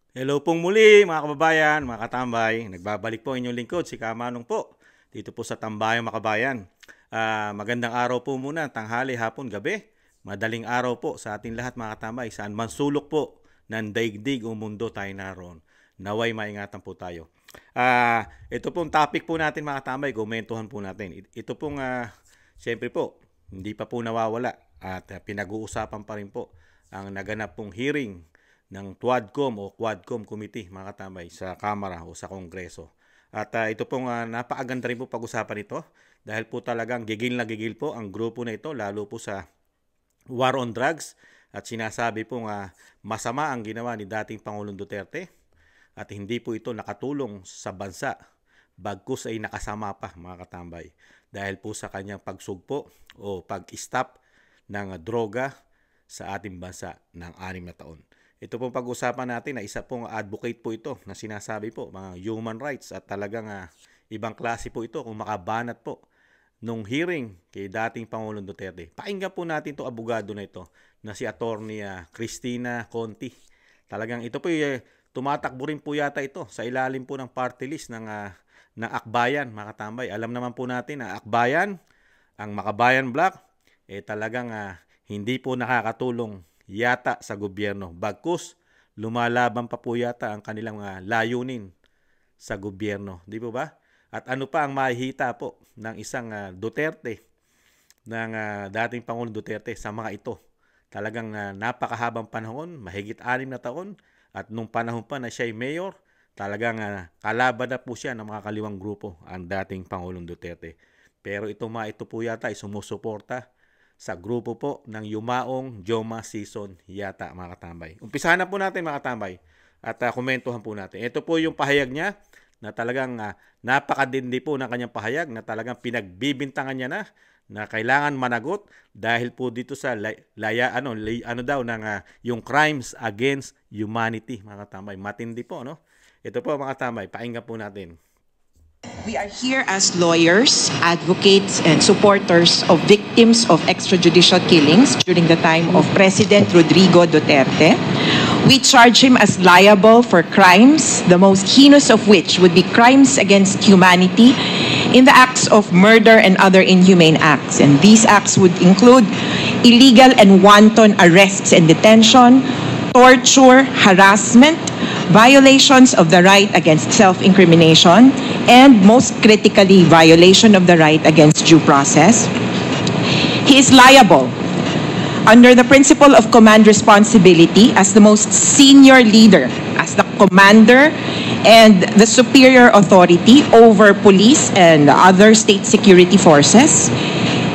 Hello pong muli mga kababayan, mga katambay. Nagbabalik po inyong lingkod, si Kamanong po. Dito po sa Tambayang Makabayan. Magandang araw po muna, tanghali, hapon, gabi. Madaling araw po sa ating lahat mga katambay. Saan man sulok po ng daigdig o mundo tayo naroon. Naway maingatan po tayo. Ito pong topic po natin mga katambay, komentuhan po natin. Ito pong, siyempre po, hindi pa po nawawala at pinag-uusapan pa rin po ang naganap pong hearing ng TWADCOM o Quadcom Committee mga katambay sa Kamara o sa Kongreso. At ito pong napakaganda rin po pag-usapan ito dahil po talagang gigil na gigil po ang grupo na ito lalo po sa war on drugs at sinasabi pong masama ang ginawa ni dating Pangulong Duterte at hindi po ito nakatulong sa bansa bagkus ay nakasama pa mga katambay dahil po sa kanyang pagsugpo o pag-stop ng droga sa ating bansa ng 6 na taon. Ito pong pag-usapan natin na isa pong advocate po ito na sinasabi po mga human rights at talagang ibang klase po ito kung makabanat po nung hearing kay dating Pangulong Duterte. Pakinggan po natin itong abogado na ito na si Attorney Cristina Conti. Talagang ito po tumatakbo rin po yata ito sa ilalim po ng party list ng Akbayan mga katambay. Alam naman po natin na Akbayan, ang Makabayan Bloc, talagang hindi po nakakatulong yata sa gobyerno. Bagkus, lumalaban pa po yata ang kanilang layunin sa gobyerno. Di po ba? At ano pa ang mahihita po ng isang Duterte, ng dating Pangulong Duterte sa mga ito? Talagang napakahabang panahon, mahigit 6 na taon, at nung panahon pa na siya ay mayor, talagang kalaban na po siya ng mga kaliwang grupo, ang dating Pangulong Duterte. Pero ito po yata ay sumusuporta sa grupo po ng Yumaong Joma Season yata mga katambay. Umpisahan na po natin mga katambay at komentuhan po natin. Ito po yung pahayag niya na talagang napakadindi po ng kanyang pahayag na talagang pinagbibintangan niya na kailangan managot dahil po dito sa ano daw ng yung crimes against humanity mga katambay. Matindi po no. Ito po mga katambay, pakinggan po natin. We are here as lawyers, advocates, and supporters of victims of extrajudicial killings during the time of President Rodrigo Duterte. We charge him as liable for crimes, the most heinous of which would be crimes against humanity in the acts of murder and other inhumane acts. And these acts would include illegal and wanton arrests and detention, torture, harassment, violations of the right against self-incrimination, and most critically, violation of the right against due process. He is liable under the principle of command responsibility as the most senior leader, as the commander and the superior authority over police and other state security forces.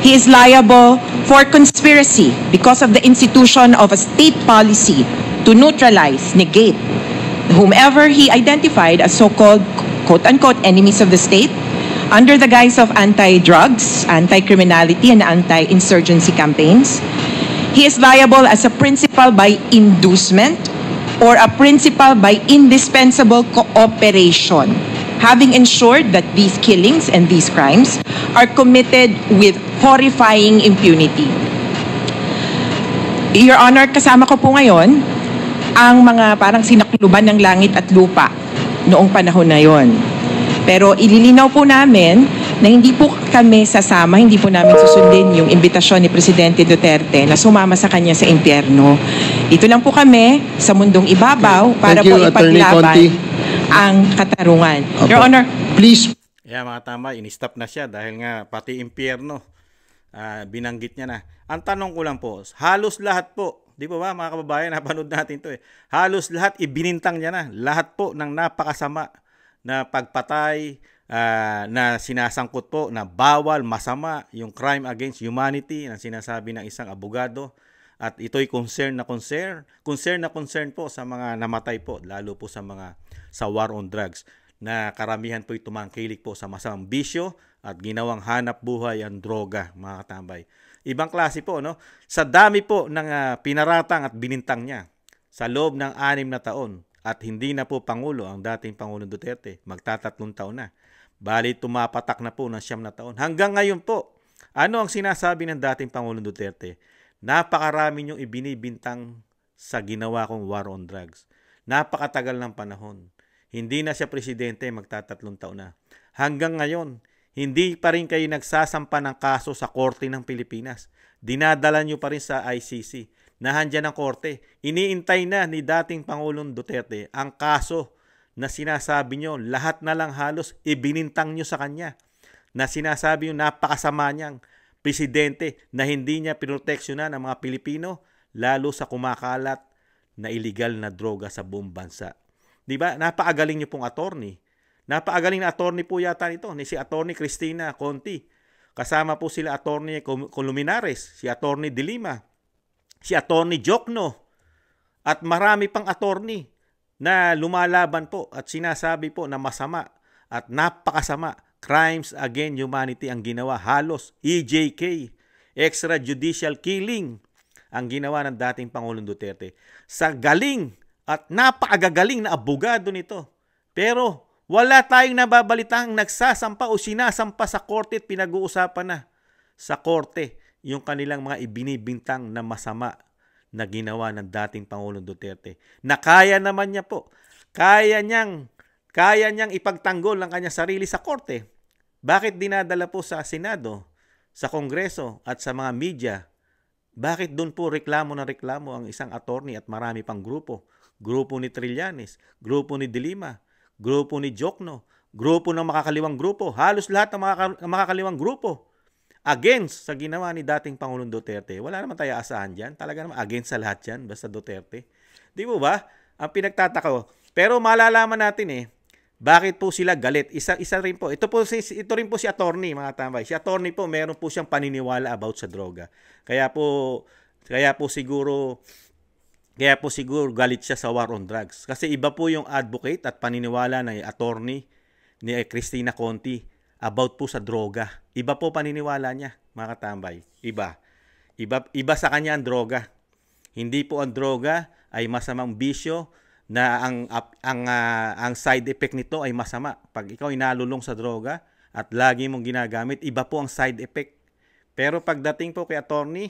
He is liable for conspiracy because of the institution of a state policy to neutralize, negate whomever he identified as so-called quote-unquote enemies of the state under the guise of anti-drugs, anti-criminality, and anti-insurgency campaigns. He is liable as a principal by inducement or a principal by indispensable cooperation, having ensured that these killings and these crimes are committed with horrifying impunity. Your Honor, kasama ko po ngayon ang mga parang sinakluban ng langit at lupa noong panahon na yon. Pero ililinaw po namin na hindi po kami sasama, hindi po namin susundin yung imbitasyon ni Presidente Duterte na sumama sa kanya sa impyerno. Dito lang po kami sa mundong ibabaw para po ipaglaban ang katarungan. Your Honor, please. Mga tama, in-stop na siya dahil nga pati impyerno binanggit niya na. Ang tanong ko lang po, halos lahat po, di ba mga kababayan, napanood natin to halos lahat ibinintang niya na. Lahat po ng napakasama na pagpatay na sinasangkot po na bawal, masama, yung crime against humanity na sinasabi ng isang abogado. At ito'y concern po sa mga namatay po, lalo po sa war on drugs na karamihan po tumangkilik po sa masamang bisyo at ginawang hanap buhay ang droga, mga katambay. Ibang klase po, no? Sa dami po ng pinaratang at binintang niya sa loob ng 6 na taon at hindi na po Pangulo ang dating Pangulong Duterte, magtatatlong taon na. Bali, tumapatak na po ng 9 na taon. Hanggang ngayon po, ano ang sinasabi ng dating Pangulong Duterte? Napakarami niyong ibinibintang sa ginawa kong war on drugs. Napakatagal ng panahon. Hindi na siya presidente, magtatatlong taon na. Hanggang ngayon, hindi pa rin kayo nagsasampa ng kaso sa Korte ng Pilipinas. Dinadala nyo pa rin sa ICC. Nahandyan ang korte. Iniintay na ni dating Pangulong Duterte ang kaso na sinasabi nyo, lahat na lang halos ibinintang nyo sa kanya. Na sinasabi nyo napakasama niyang presidente na hindi niya pinoteksyonan ang mga Pilipino lalo sa kumakalat na illegal na droga sa buong bansa. Diba? Napakagaling nyo pong attorney. Napakagaling na attorney po yata nito, ni si Attorney Cristina Conti. Kasama po sila Attorney Columinares, si Attorney De Lima, si Attorney Jokno, at marami pang attorney na lumalaban po at sinasabi po na masama at napakasama. Crimes against humanity ang ginawa. Halos EJK, extrajudicial killing, ang ginawa ng dating Pangulong Duterte. Sa galing at napakagagaling na abogado nito. Pero wala tayong nababalitang nagsasampa o sinasampa sa korte at pinag-uusapan na sa korte yung kanilang mga ibinibintang na masama na ginawa ng dating Pangulong Duterte. Na kaya naman niya po. Kaya niyang ipagtanggol ang kanyang sarili sa korte. Bakit dinadala po sa Senado, sa Kongreso at sa mga media? Bakit doon po reklamo ang isang attorney at marami pang grupo? Grupo ni Trillanes, grupo ni De Lima, grupo ni Jokno, grupo ng makakaliwang grupo. Halos lahat ng makakaliwang grupo against sa ginawa ni dating Pangulong Duterte. Wala naman tayo asahan dyan. Talaga naman against sa lahat yan, basta Duterte. Di mo ba? Ang pinagtataka ko. Pero malalaman natin bakit po sila galit? Isa rin po. Ito rin po si attorney, mga tambay. Si attorney po, meron po siyang paniniwala about sa droga. Kaya po siguro galit siya sa war on drugs. Kasi iba po yung advocate at paniniwala ng attorney ni Cristina Conti about po sa droga. Iba po paniniwala niya, mga katambay. Iba sa kanya ang droga. Hindi po ang droga ay masamang bisyo na ang side effect nito ay masama. Pag ikaw ay nalulong sa droga at lagi mong ginagamit, iba po ang side effect. Pero pagdating po kay attorney,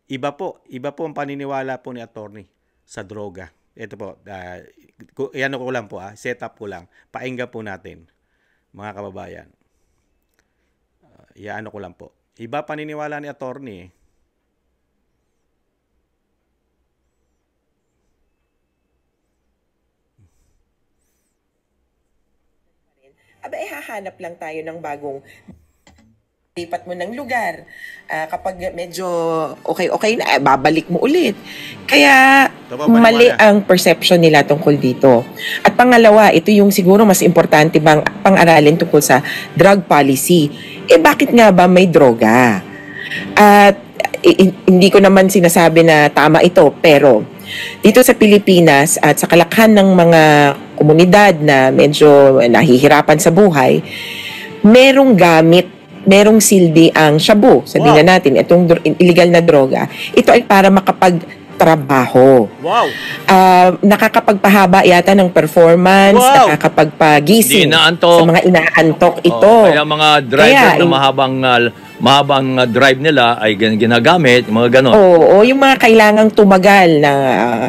iba po ang paniniwala po ni attorney sa droga. Ito po, ano ko lang po, set up ko lang. Painggan po natin, mga kababayan. Ano ko lang po. Iba paniniwala ni attorney. Aba, hahanap lang tayo ng bagong lipat mo ng lugar. Kapag medyo okay na, babalik mo ulit. Kaya mali ang perception nila tungkol dito. At pangalawa, ito yung siguro mas importante bang pang-aralin tungkol sa drug policy. Bakit nga ba may droga? At hindi ko naman sinasabi na tama ito, pero dito sa Pilipinas at sa kalakhan ng mga komunidad na medyo nahihirapan sa buhay, merong silbi ang shabu. Sabihin na natin, itong illegal na droga, ito ay para makapagtrabaho. Wow! Nakakapagpahaba yata ng performance, nakakapagpagising sa mga inaantok ito. Kaya mga driver na mahabang drive nila ay ginagamit, mga ganon. Oo, yung mga kailangang tumagal na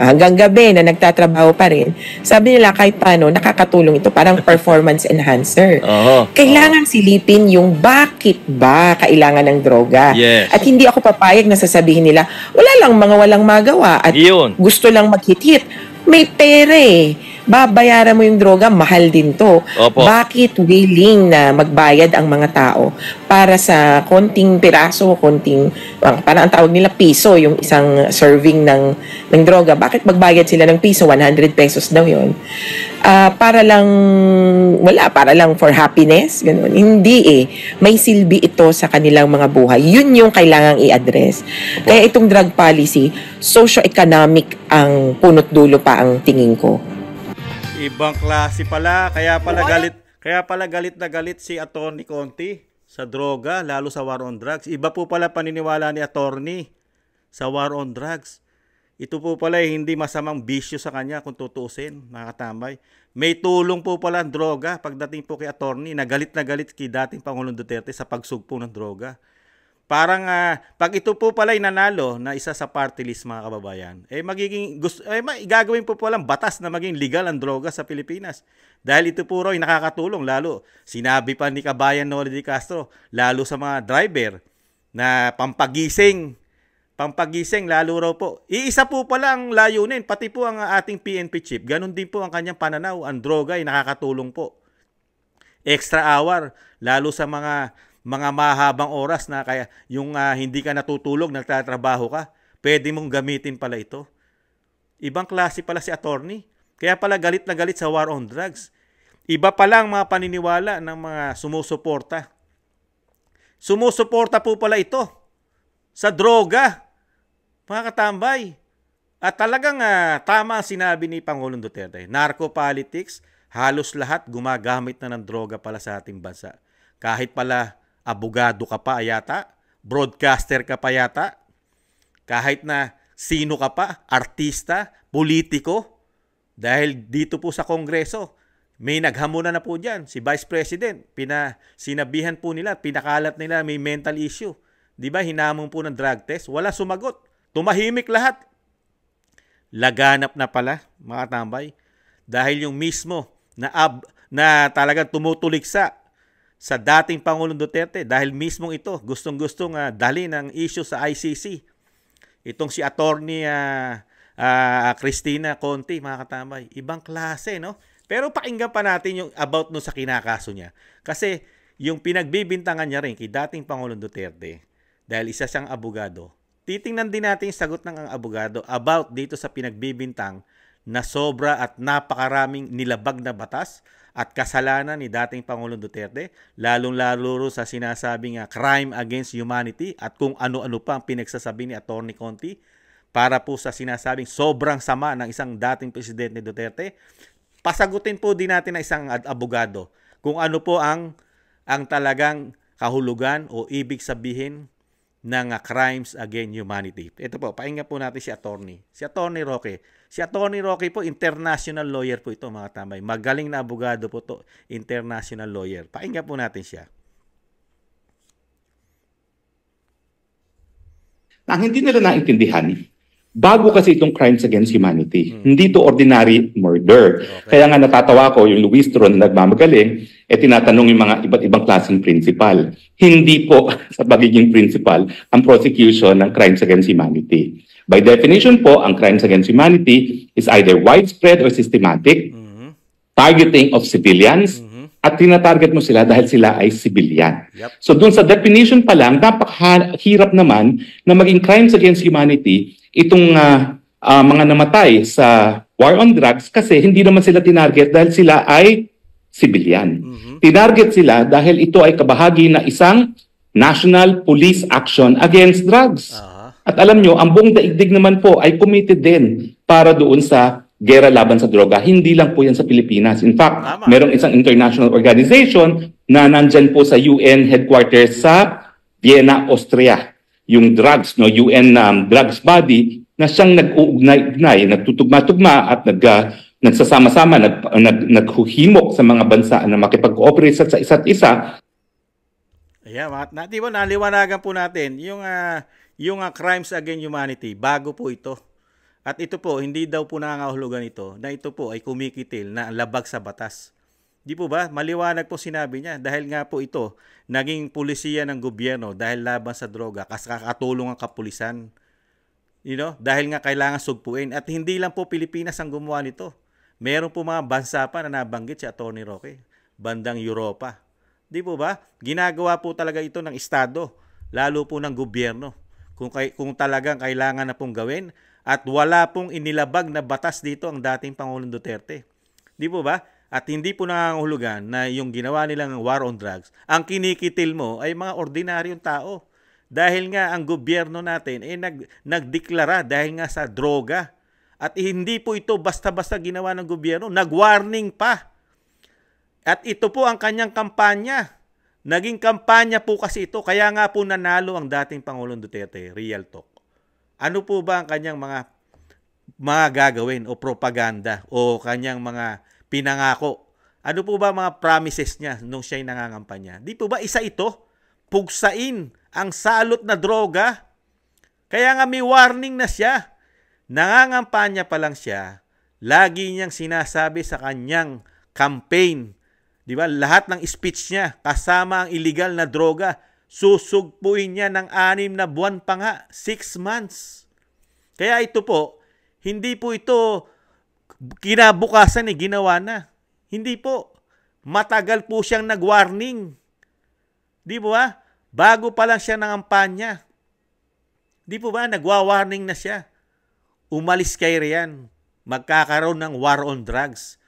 hanggang gabi na nagtatrabaho pa rin. Sabi nila kahit paano, nakakatulong ito, parang performance enhancer. Kailangan silipin yung bakit ba kailangan ng droga. Yes. At hindi ako papayag na sasabihin nila, wala lang mga walang magawa at gusto lang maghit-hit. May pere. Babayaran mo yung droga, mahal din to. Opo. Bakit willing na magbayad ang mga tao para sa konting piraso, parang ang tawag nila piso, yung isang serving ng droga. Bakit magbayad sila ng piso? 100 pesos daw yun. Para lang for happiness? Ganun. Hindi May silbi ito sa kanilang mga buhay. Yun yung kailangang i-address. Kaya itong drug policy, socio-economic ang punot dulo pa ang tingin ko. Ibang klase pala, kaya pala galit si Attorney Conti sa droga, lalo sa war on drugs. Iba po pala paniniwala ni attorney sa war on drugs. Ito po pala hindi masamang bisyo sa kanya kung tutusin, mga katambay. May tulong po pala ang droga pagdating po kay attorney. Na galit kay dating Pangulong Duterte sa pagsugpo ng droga. Parang pag ito po pala ay nanalo na isa sa party list mga kababayan, magiging gagawin po palang batas na maging legal ang droga sa Pilipinas. Dahil ito po raw ay nakakatulong lalo. Sinabi pa ni Kabayan Noli de Castro, lalo sa mga driver na pampagising lalo raw po. Iisa po pala ang layunin, pati po ang ating PNP chief. Ganon din po ang kanyang pananaw. Ang droga ay nakakatulong po. Extra hour, lalo sa mga mahabang oras na kaya yung hindi ka natutulog, nagtatrabaho ka, pwede mong gamitin pala ito. Ibang klase pala si attorney. Kaya pala galit na galit sa war on drugs. Iba pala ang mga paniniwala ng mga sumusuporta. Sumusuporta po pala ito sa droga, mga katambay. At talagang tama ang sinabi ni Pangulong Duterte. Narco politics, halos lahat gumagamit na ng droga pala sa ating bansa. Kahit pala abogado ka pa yata, broadcaster ka pa yata, kahit na sino ka pa, artista, politiko, dahil dito po sa Kongreso, may naghamunan na po dyan. Si Vice President, sinabihan po nila, pinakalat nila may mental issue. Di ba, hinamon po ng drug test, wala sumagot. Tumahimik lahat. Laganap na pala, mga tambay, dahil yung mismo na talagang tumutuliksa sa dating Pangulong Duterte, dahil mismong ito, gustong-gustong dalhin ang issue sa ICC. Itong si Attorney Cristina Conti, mga katambay. Ibang klase, no? Pero pakinggan pa natin yung about no sa kinakaso niya. Kasi yung pinagbibintangan niya rin kay dating Pangulong Duterte, dahil isa siyang abogado, titingnan din natin yung sagot ng abogado about dito sa pinagbibintang na sobra at napakaraming nilabag na batas at kasalanan ni dating Pangulong Duterte, lalong-lalo sa sinasabing crime against humanity at kung ano-ano pa ang pinagsasabi ni Attorney Conti para po sa sinasabing sobrang sama ng isang dating Presidente Duterte. Pasagutin po din natin ng isang abogado kung ano po ang talagang kahulugan o ibig sabihin ng crimes against humanity. Ito po, pakinggan po natin si Attorney Roque. Si Attorney Roque po, international lawyer po ito, mga tambay. Magaling na abogado po to, international lawyer. Pakinggan po natin siya. Ang hindi nila naintindihan, bago kasi itong crimes against humanity. Hindi to ordinary murder. Okay. Kaya nga natatawa ko yung Luis Tron na nagmamagaling, tinatanong yung mga iba't ibang klaseng principal. Hindi po sa pagiging principal ang prosecution ng crimes against humanity. By definition po, ang crimes against humanity is either widespread or systematic, targeting of civilians, at tinatarget mo sila dahil sila ay civilian. Yep. So dun sa definition pa lang, napakahirap naman na maging crimes against humanity itong mga namatay sa war on drugs kasi hindi naman sila tinarget dahil sila ay civilian. Tinarget sila dahil ito ay kabahagi na isang national police action against drugs. At alam nyo, ang buong daigdig naman po ay committed din para doon sa gera laban sa droga. Hindi lang po yan sa Pilipinas. In fact, merong isang international organization na nandyan po sa UN headquarters sa Vienna, Austria. Yung drugs, UN drugs body na siyang nag-uugnay, nagtutugma-tugma at nagsasama-sama, naghuhimok sa mga bansa na makipag-cooperate sa isa't isa. Ayan, di ba naliwanagan po natin yung crimes against humanity, bago po ito. At ito po, hindi daw po nangangahulugan ito na ito po ay kumikitil na labag sa batas. Di po ba? Maliwanag po sinabi niya dahil nga po ito naging pulisiya ng gobyerno dahil laban sa droga, kakatulong ang kapulisan. Dahil nga kailangan sugpuin. At hindi lang po Pilipinas ang gumawa nito. Meron po mga bansa pa na nabanggit si Atty. Roque, bandang Europa. Di po ba? Ginagawa po talaga ito ng Estado, lalo po ng gobyerno. Kung talagang kailangan na pong gawin at wala pong inilabag na batas dito ang dating Pangulong Duterte. Di po ba? At hindi po nangangahulugan na yung ginawa nilang war on drugs, ang kinikitil mo ay mga ordinaryong tao. Dahil nga ang gobyerno natin nagdeklara dahil nga sa droga. At hindi po ito basta-basta ginawa ng gobyerno, nag-warning pa. At ito po ang kanyang kampanya. Naging kampanya po kasi ito, kaya nga po nanalo ang dating Pangulong Duterte, real talk. Ano po ba ang kanyang mga gagawin o propaganda o kanyang mga pinangako? Ano po ba mga promises niya nung siya'y nangangampanya? Di po ba isa ito? Pugsain ang salot na droga. Kaya nga may warning na siya. Nangangampanya pa lang siya. Lagi niyang sinasabi sa kanyang campaign, di ba? Lahat ng speech niya kasama ang illegal na droga, susugpuin niya ng 6 na buwan pa nga, 6 months. Kaya ito po, hindi po ito kinabukasan ginawa na. Hindi po. Matagal po siyang nag-warning. Di ba? Bago pa lang siya nangampanya. Di po ba? Nagwa-warning na siya. Umalis kayo riyan. Magkakaroon ng war on drugs.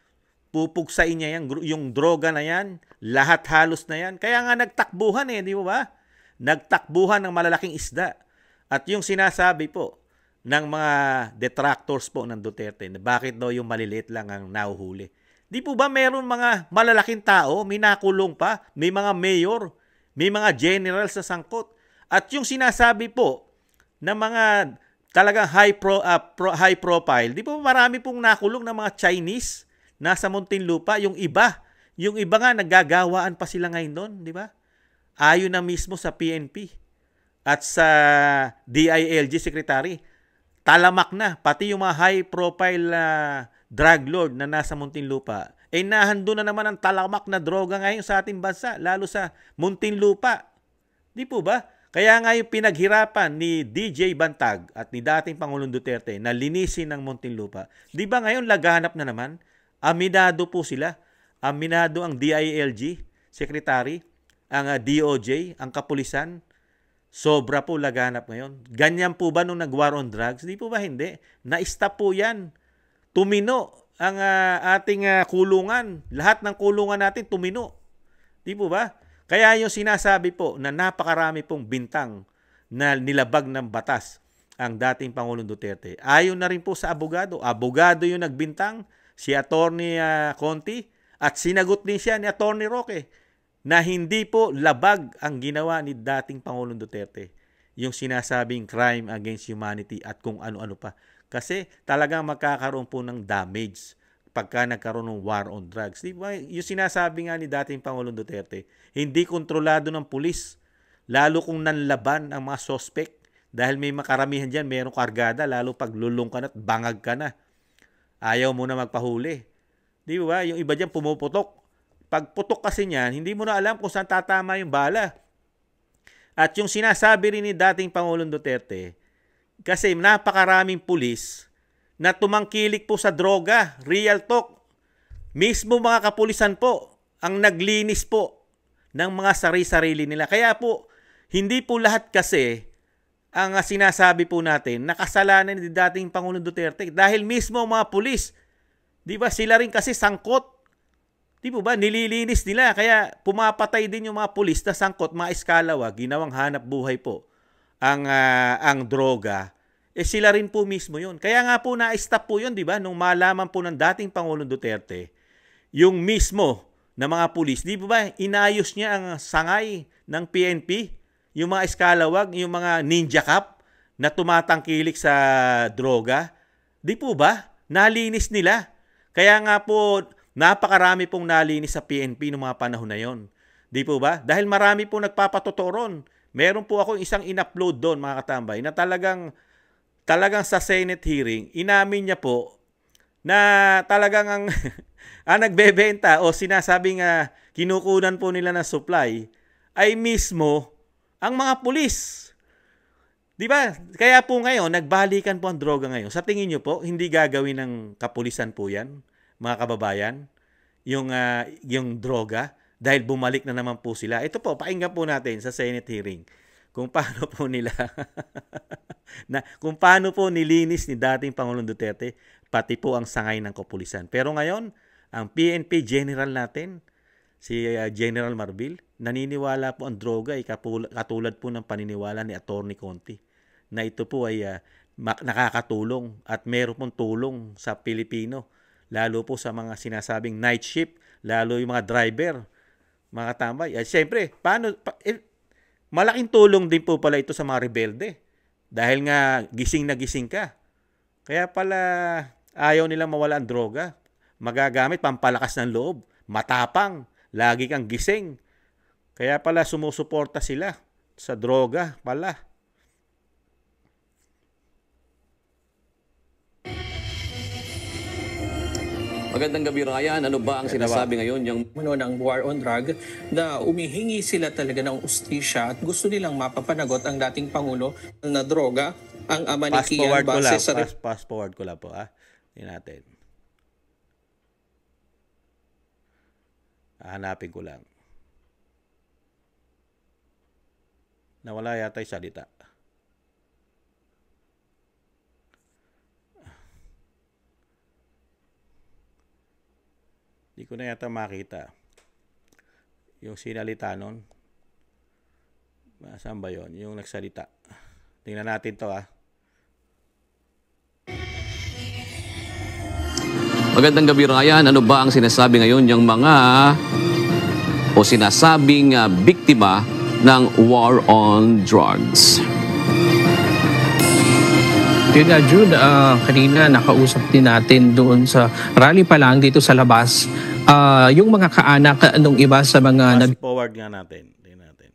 Pupugsain niya yan. Yung droga na yan, lahat halos na yan. Kaya nga nagtakbuhan di ba? Nagtakbuhan ng malalaking isda. At yung sinasabi po ng mga detractors po ng Duterte, na bakit daw yung maliliit lang ang nahuhuli. Di po ba meron mga malalaking tao, may nakulong pa, may mga mayor, may mga general sa sangkot. At yung sinasabi po ng mga talagang high profile, di po marami pong nakulong ng mga Chinese nasa Muntinlupa, yung iba nga naggagawaan pa sila ngayon doon, di ba? Ayon na mismo sa PNP at sa DILG secretary, talamak na pati yung mga high profile drug lord na nasa Muntinlupa. Nahando na naman ang talamak na droga ngayon sa ating bansa, lalo sa Muntinlupa. Di po ba? Kaya nga yung pinaghirapan ni DJ Bantag at ni dating Pangulong Duterte na linisin ng Muntinlupa, di ba ngayon laganap na naman? Aminado po sila. Aminado ang DILG, Secretary, ang DOJ, ang Kapulisan. Sobra po laganap ngayon. Ganyan po ba nung nag-war on drugs? Di po ba hindi? Na-stop po yan. Tumino ang ating kulungan. Lahat ng kulungan natin tumino. Di po ba? Kaya yung sinasabi po na napakarami pong bintang na nilabag ng batas ang dating Pangulong Duterte. Ayon na rin po sa abogado. Abogado yung nagbintang, si Attorney Conti, at sinagot din siya ni Attorney Roque na hindi po labag ang ginawa ni dating Pangulong Duterte. Yung sinasabing crime against humanity at kung ano-ano pa. Kasi talagang magkakaroon po ng damage pagka nagkaroon ng war on drugs. Di ba? Yung sinasabi nga ni dating Pangulong Duterte, hindi kontrolado ng pulis, lalo kung nanlaban ang mga suspect. Dahil may makaramihan dyan, mayroong kargada, lalo pag lulong ka na at bangag ka na. Ayaw mo na magpahuli. Di ba? Yung iba dyan pumuputok. Pag putok kasi niyan, hindi mo na alam kung saan tatama yung bala. At yung sinasabi rin ni dating Pangulong Duterte, kasi napakaraming pulis na tumangkilik po sa droga, real talk. Mismo mga kapulisan po ang naglinis po ng mga sarili-sarili nila. Kaya po, hindi po lahat kasi ang sinasabi po natin, nakasalanan ni dating Pangulong Duterte. Dahil mismo mga pulis, di ba sila rin kasi sangkot. Di ba nililinis nila. Kaya pumapatay din yung mga pulis na sangkot, mga eskalawa, ginawang hanap buhay po ang droga. Sila rin po mismo yun. Kaya nga po na-stop po yun, di ba? Nung malaman po ng dating Pangulong Duterte, yung mismo na mga pulis, di ba? Inayos niya ang sangay ng PNP, yung mga eskalawag, yung mga ninja cop na tumatangkilik sa droga. Di po ba? Nalinis nila. Kaya nga po, napakarami pong nalinis sa PNP noong mga panahon na yon. Di po ba? Dahil marami pong nagpapatotoo ron. Meron po ako isang in-upload doon, mga katambay, na talagang sa Senate hearing, inamin niya po na talagang ang nagbebenta o sinasabing kinukunan po nila ng supply ay mismo ang mga pulis. Di ba? Kaya po ngayon, nagbalikan po ang droga ngayon. Sa tingin niyo po, hindi gagawin ng kapulisan po yan, mga kababayan, yung droga, dahil bumalik na naman po sila. Ito po, pakinggan po natin sa Senate hearing kung paano po nila kung paano po nilinis ni dating Pangulong Duterte pati po ang sangay ng kapulisan. Pero ngayon, ang PNP general natin, si General Marbil, naniniwala po ang droga ay katulad po ng paniniwala ni Attorney Conti na ito po ay nakakatulong at meron pong tulong sa Pilipino, lalo po sa mga sinasabing night shift, lalo yung mga driver, mga tambay. At syempre, malaking tulong din po pala ito sa mga rebelde. Dahil nga gising na gising ka. Kaya pala ayaw nilang mawala ang droga. Magagamit pampalakas ng loob. Matapang. Lagi kang gising. Kaya pala sumusuporta sila sa droga pala. Magandang gabi, Ryan. Ano ba ang sinasabi ngayon yung ng war on drug na umihingi sila talaga ng ustisya at gusto nilang mapapanagot ang dating Pangulo na droga ang ama ni Kian base sa... Fast forward ko lang po. Tingnan natin. Hanapin ko lang. Nawala yata yung salita. Hindi ko na yata makita yung sinalita nun. Saan ba yun? Yung nagsalita. Tingnan natin to Magandang gabi, Ryan. Ano ba ang sinasabi ngayon yung mga o sinasabing biktima ng war on drugs? Yun nga, Jude, kanina nakausap din natin doon sa rally pa lang dito sa labas. Yung mga kaanak nung iba sa mga... Fast forward nga natin. Tingnan natin.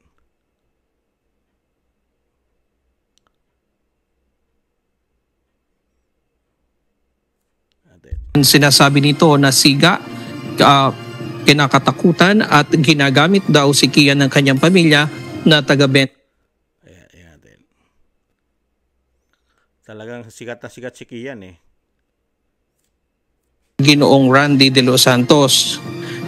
Sinasabi nito na siga, kinakatakutan at ginagamit daw si Kian ng kanyang pamilya na taga-Ben. Talagang sikat na sikat si Kian Ginoong Randy De Los Santos.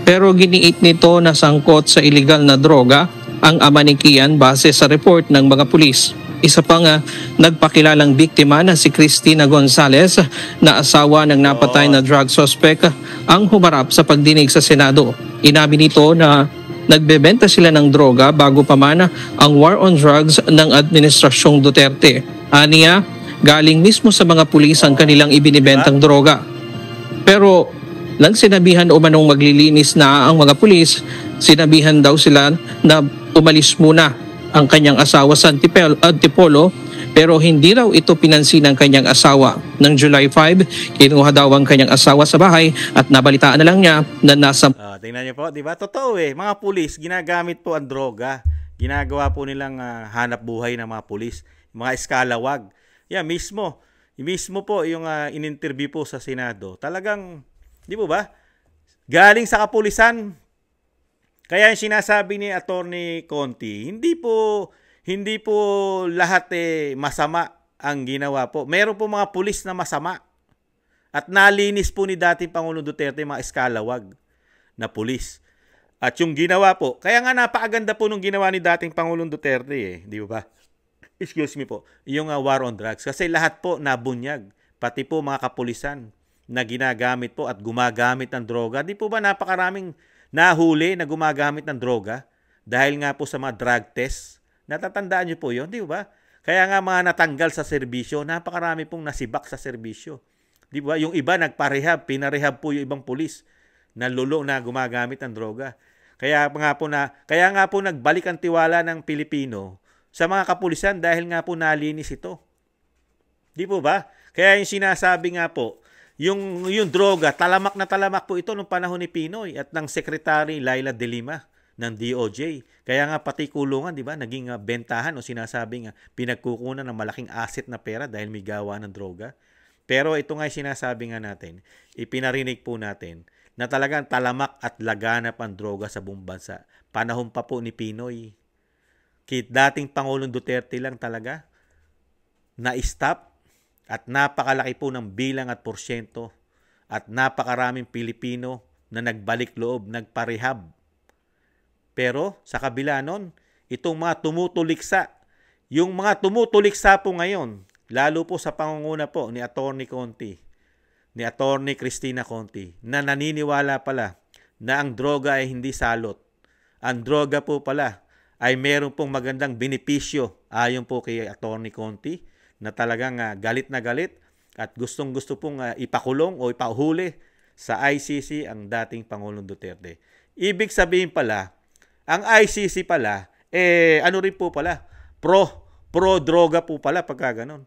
Pero giniit nito na sangkot sa illegal na droga ang ama ni Kian base sa report ng mga pulis. Isa pang nagpakilalang biktima na si Cristina Gonzalez na asawa ng napatay na drug suspect ang humarap sa pagdinig sa Senado. Inabi nito na nagbebenta sila ng droga bago pa man ang war on drugs ng Administrasyong Duterte. Aniya, galing mismo sa mga pulis ang kanilang ibinibentang droga. Pero nang sinabihan umanong maglilinis na ang mga pulis, sinabihan daw sila na umalis muna ang kanyang asawa sa Antipolo, pero hindi raw ito pinansin ng kanyang asawa. Nang July 5, kinuha daw ang kanyang asawa sa bahay at nabalitaan na lang niya na nasa... tingnan niyo po, di ba? Totoo mga pulis, ginagamit po ang droga. Ginagawa po nilang hanap buhay ng mga pulis, mga eskalawag. Mismo po yung in-interview po sa Senado. Talagang, di po ba? Galing sa kapulisan. Kaya yung sinasabi ni Attorney Conti, hindi po lahat masama ang ginawa po. Meron po mga pulis na masama. At nalinis po ni dating Pangulong Duterte mga eskalawag na pulis. At yung ginawa po, kaya nga napakaganda po nung ginawa ni dating Pangulong Duterte di ba? Excuse me po, yung war on drugs. Kasi lahat po nabunyag, pati po mga kapulisan na ginagamit po at gumagamit ng droga. Di po ba napakaraming nahuli na gumagamit ng droga dahil nga po sa mga drug test? Natatandaan niyo po yun, di ba? Kaya nga mga natanggal sa serbisyo, napakarami pong nasibak sa serbisyo. Di ba? Yung iba nagparehab, pinarehab po yung ibang pulis na lulo na gumagamit ng droga. Kaya nga po nagbalik ang tiwala ng Pilipino sa mga kapulisan dahil nga po nalinis ito. Di po ba? Kaya yung sinasabi nga po, yung droga, talamak na talamak po ito nung panahon ni Pinoy at ng Secretary Laila De Lima ng DOJ. Kaya nga pati kulungan, di ba, naging bentahan o sinasabing pinagkukunan ng malaking asset na pera dahil may gawa ng droga. Pero ito nga yung sinasabi nga natin, ipinarinig po natin na talagang talamak at laganap ang droga sa buong bansa. Panahon pa po ni Pinoy. Dating Pangulong Duterte lang talaga na-stop at napakalaki po ng bilang at porsyento at napakaraming Pilipino na nagbalik loob, nagparehab. Pero sa kabila nun, itong mga tumutuliksa, yung mga tumutuliksa po ngayon, lalo po sa pangunguna po ni Attorney Conti, ni Attorney Cristina Conti, na naniniwala pala na ang droga ay hindi salot. Ang droga po pala ay meron pong magandang benepisyo ayon po kay Attorney Conti na talagang galit na galit at gustong-gusto pong ipakulong o ipahuli sa ICC ang dating Pangulong Duterte. Ibig sabihin pala, ang ICC pala, ano rin po pala, pro-droga po pala pagka ganon.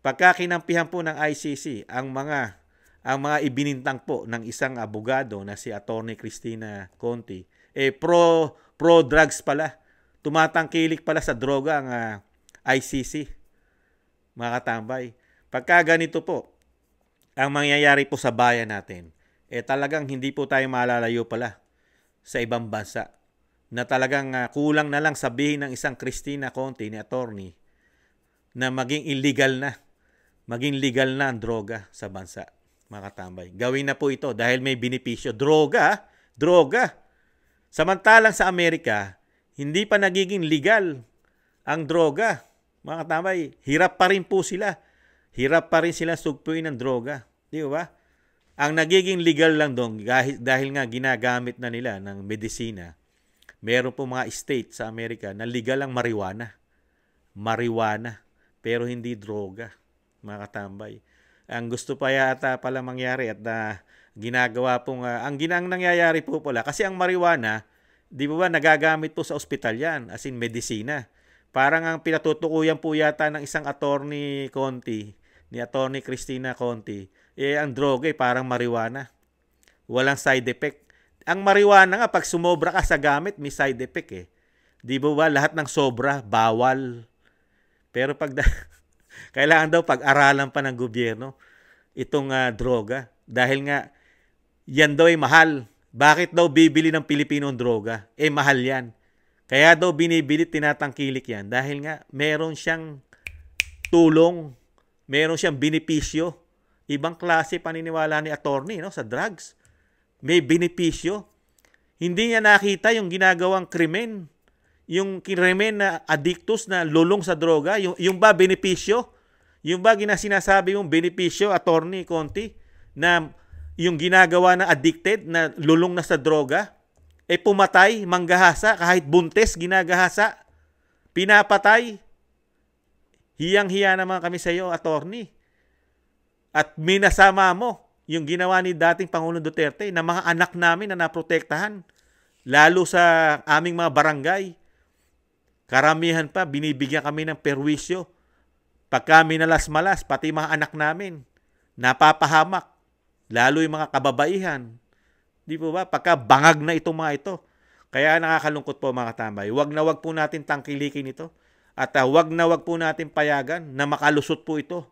Pagka kinampihan po ng ICC ang mga ibinintang po ng isang abogado na si Attorney Cristina Conti, pro-drugs pala. tumatangkilik pala sa droga ang ICC, mga katambay. Pagka ganito po, ang mangyayari po sa bayan natin, talagang hindi po tayo malalayo pala sa ibang bansa. Na talagang kulang na lang sabihin ng isang Cristina Conti ni attorney na maging illegal na, maging legal na ang droga sa bansa, mga katambay. Gawin na po ito dahil may benepisyo. Droga. Samantalang sa Amerika, hindi pa nagiging legal ang droga. Mga katambay, hirap pa rin po sila. Hirap pa rin sila sugpuin ng droga. Di ba? Ang nagiging legal lang doon, dahil nga ginagamit na nila ng medisina, meron po mga state sa Amerika na legal ang marijuana. Marijuana. Pero hindi droga, mga katambay. Ang gusto pa yata pala mangyari at ginagawa pong, ang nangyayari po pala, kasi ang marijuana, di ba nagagamit po sa ospital yan, as in medisina. Parang ang pinatutukuyan po yata ng isang attorney Conti, ni attorney Cristina Conti, ang droga parang marijuana. Walang side effect. Ang marijuana nga, pag sumobra ka sa gamit, may side effect . Di ba lahat ng sobra, bawal. Pero pag kailangan daw pag-aralan pa ng gobyerno itong droga. Dahil nga, yan daw ay mahal. Bakit daw bibili ng Pilipino ng droga? Mahal yan. Kaya daw binibili, tinatangkilik yan. Dahil nga, meron siyang tulong. Meron siyang benepisyo. Ibang klase paniniwala ni attorney sa drugs. May benepisyo. Hindi niya nakita yung ginagawang krimen. Yung krimen na addictus na lulong sa droga. Yung ba benepisyo? Yung ba sinasabi mong benepisyo, attorney Conti, na yung ginagawa na addicted, na lulong na sa droga, pumatay, manggahasa, kahit buntes, ginagahasa, pinapatay. Hiyang-hiya naman kami sa iyo, attorney. At minasama mo yung ginawa ni dating Pangulong Duterte na mga anak namin na naprotektahan. Lalo sa aming mga barangay. Karamihan pa, binibigyan kami ng perwisyo. Pagka minalas-malas, pati mga anak namin, napapahamak. Lalo yung mga kababaihan. Di po ba? Pagka bangag na itong mga ito. Kaya nakakalungkot po mga katambay. Wag na wag po natin tangkilikin ito. At wag na wag po natin payagan na makalusot po ito.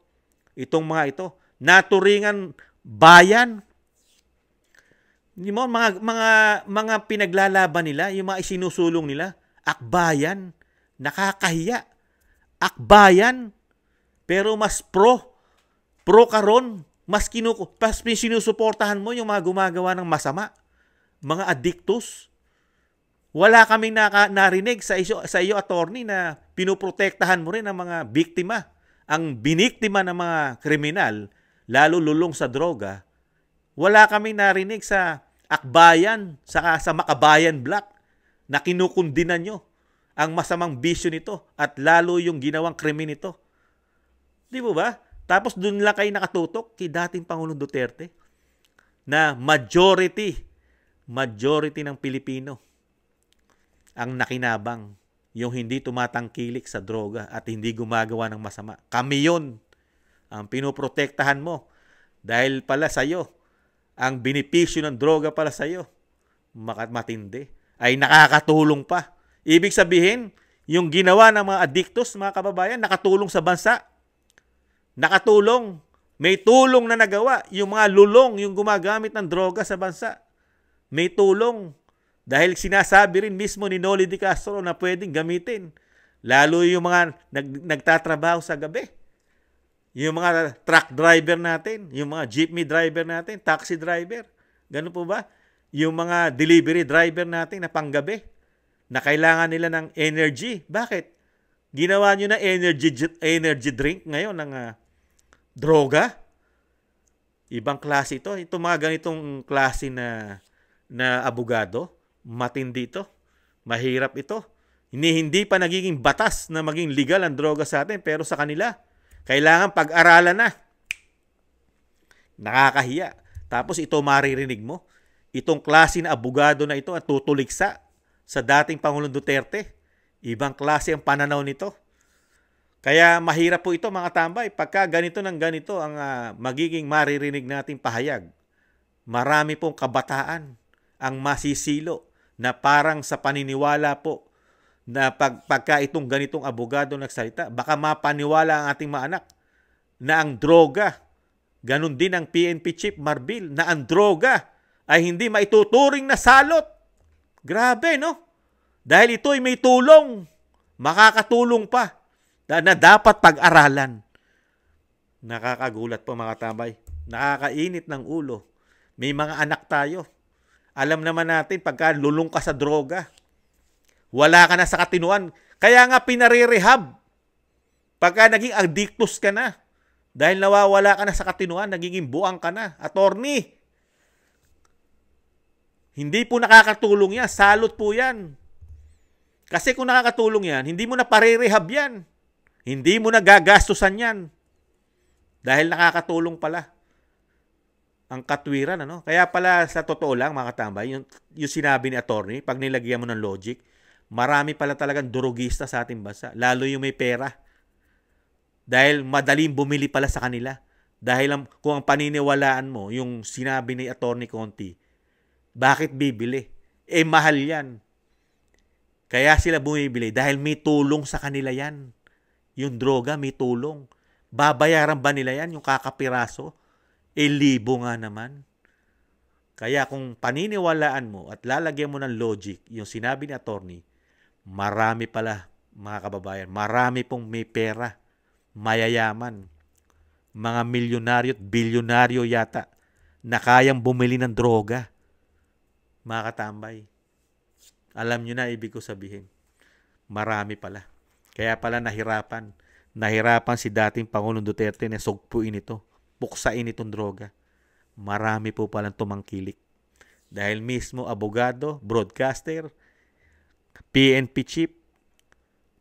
Itong mga ito. Naturingan bayan. Hindi mo, mga pinaglalaban nila, yung mga isinusulong nila, akbayan. Nakakahiya. Akbayan. Pero mas pro karon, mas sinusuportahan mo yung mga gumagawa ng masama. Mga addictus. Wala kaming narinig sa iyo, attorney, na pinoprotektahan mo rin ang mga biktima. Ang biniktima ng mga kriminal, lalo lulong sa droga. Wala kaming narinig sa akbayan, sa Makabayan Black, na kinukundinan nyo ang masamang bisyo nito at lalo yung ginawang krimen nito. Di ba? Tapos doon lang kayo nakatutok kay dating Pangulong Duterte na majority ng Pilipino ang nakinabang, yung hindi tumatangkilik sa droga at hindi gumagawa ng masama. Kami yun ang pinoprotektahan mo dahil pala sa'yo ang benepisyo ng droga pala sa'yo matindi ay nakakatulong pa. Ibig sabihin, yung ginawa ng mga addictus, mga kababayan, nakatulong sa bansa. Nakatulong. May tulong na nagawa. Yung mga lulong, yung gumagamit ng droga sa bansa. May tulong. Dahil sinasabi rin mismo ni Noli de Castro na pwedeng gamitin. Lalo yung mga nagtatrabaho sa gabi. Yung mga truck driver natin, yung mga jeepney driver natin, taxi driver. Ganun po ba? Yung mga delivery driver natin na panggabi, na kailangan nila ng energy. Bakit? Ginawa nyo na energy drink ngayon ng droga. Ibang klase ito. Ito mga ganitong klase na abogado. Matindi ito. Mahirap ito. Hindi pa nagiging batas na maging legal ang droga sa atin. Pero sa kanila, kailangan pag-aralan na. Nakakahiya. Tapos ito maririnig mo. Itong klase na abogado na ito at tutuliksa sa dating Pangulong Duterte. Ibang klase ang pananaw nito. Kaya mahirap po ito mga tambay. Pagka ganito ng ganito ang magiging maririnig nating pahayag. Marami pong kabataan ang masisilo na parang sa paniniwala po na pagka itong ganitong abogado nagsalita, baka mapaniwala ang ating mga anak na ang droga, ganun din ang PNP Chief Marbil, na ang droga ay hindi maituturing na salot. Grabe, no? Dahil ito ay may tulong, makakatulong pa, na dapat pag-aralan. Nakakagulat po mga tambay. Nakakainit ng ulo. May mga anak tayo. Alam naman natin pagka lulong ka sa droga, wala ka na sa katinuan. Kaya nga pinare-rehab. Pagka naging addictus ka na, dahil nawawala ka na sa katinuan, nagiging buang ka na. Attorney, hindi po nakakatulong yan. Salot po yan. Kasi kung nakakatulong yan, hindi mo na pare-rehab yan. Hindi mo na gagastusan yan. Dahil nakakatulong pala ang katwiran, ano? Kaya pala sa totoo lang, mga katambay, yung sinabi ni attorney, pag nilagyan mo ng logic, marami pala talagang durugista sa ating bansa. Lalo yung may pera. Dahil madaling bumili pala sa kanila. Dahil kung ang paniniwalaan mo, yung sinabi ni attorney Conti, bakit bibili? Mahal yan. Kaya sila bumibili dahil may tulong sa kanila yan. Yung droga, may tulong. Babayaran ba nila yan, yung kakapiraso? Libo nga naman. Kaya kung paniniwalaan mo at lalagyan mo ng logic, yung sinabi ni attorney, marami pala, mga kababayan, marami pong may pera, mayayaman, mga milyonaryo at bilyonaryo yata, na kayang bumili ng droga. Mga katambay, alam nyo na ibig ko sabihin, marami pala. Kaya pala nahirapan si dating Pangulong Duterte na sugpuin ito, puksain itong droga. Marami po palang tumangkilik. Dahil mismo abogado, broadcaster, PNP chief,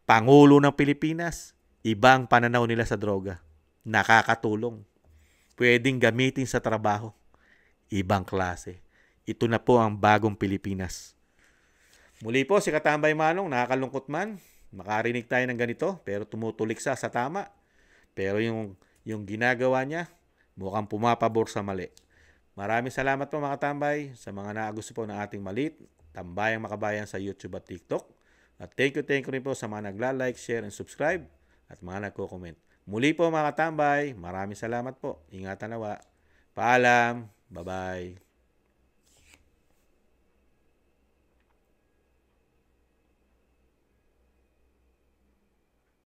Pangulo ng Pilipinas, ibang pananaw nila sa droga. Nakakatulong. Pwedeng gamitin sa trabaho. Ibang klase. Ito na po ang bagong Pilipinas. Muli po si Katambay Manong, nakakalungkot man. Makarinig tayo ng ganito, pero tumutulik sa tama. Pero yung ginagawa niya, mukhang pumapabor sa mali. Maraming salamat po mga tambay sa mga naagusto po ng ating malit, Tambayang Makabayan sa YouTube at TikTok. At thank you rin po sa mga nagla-like, share, and subscribe at mga nagko-comment. Muli po mga tambay, maraming salamat po. Ingatan nawa. Paalam. Bye-bye.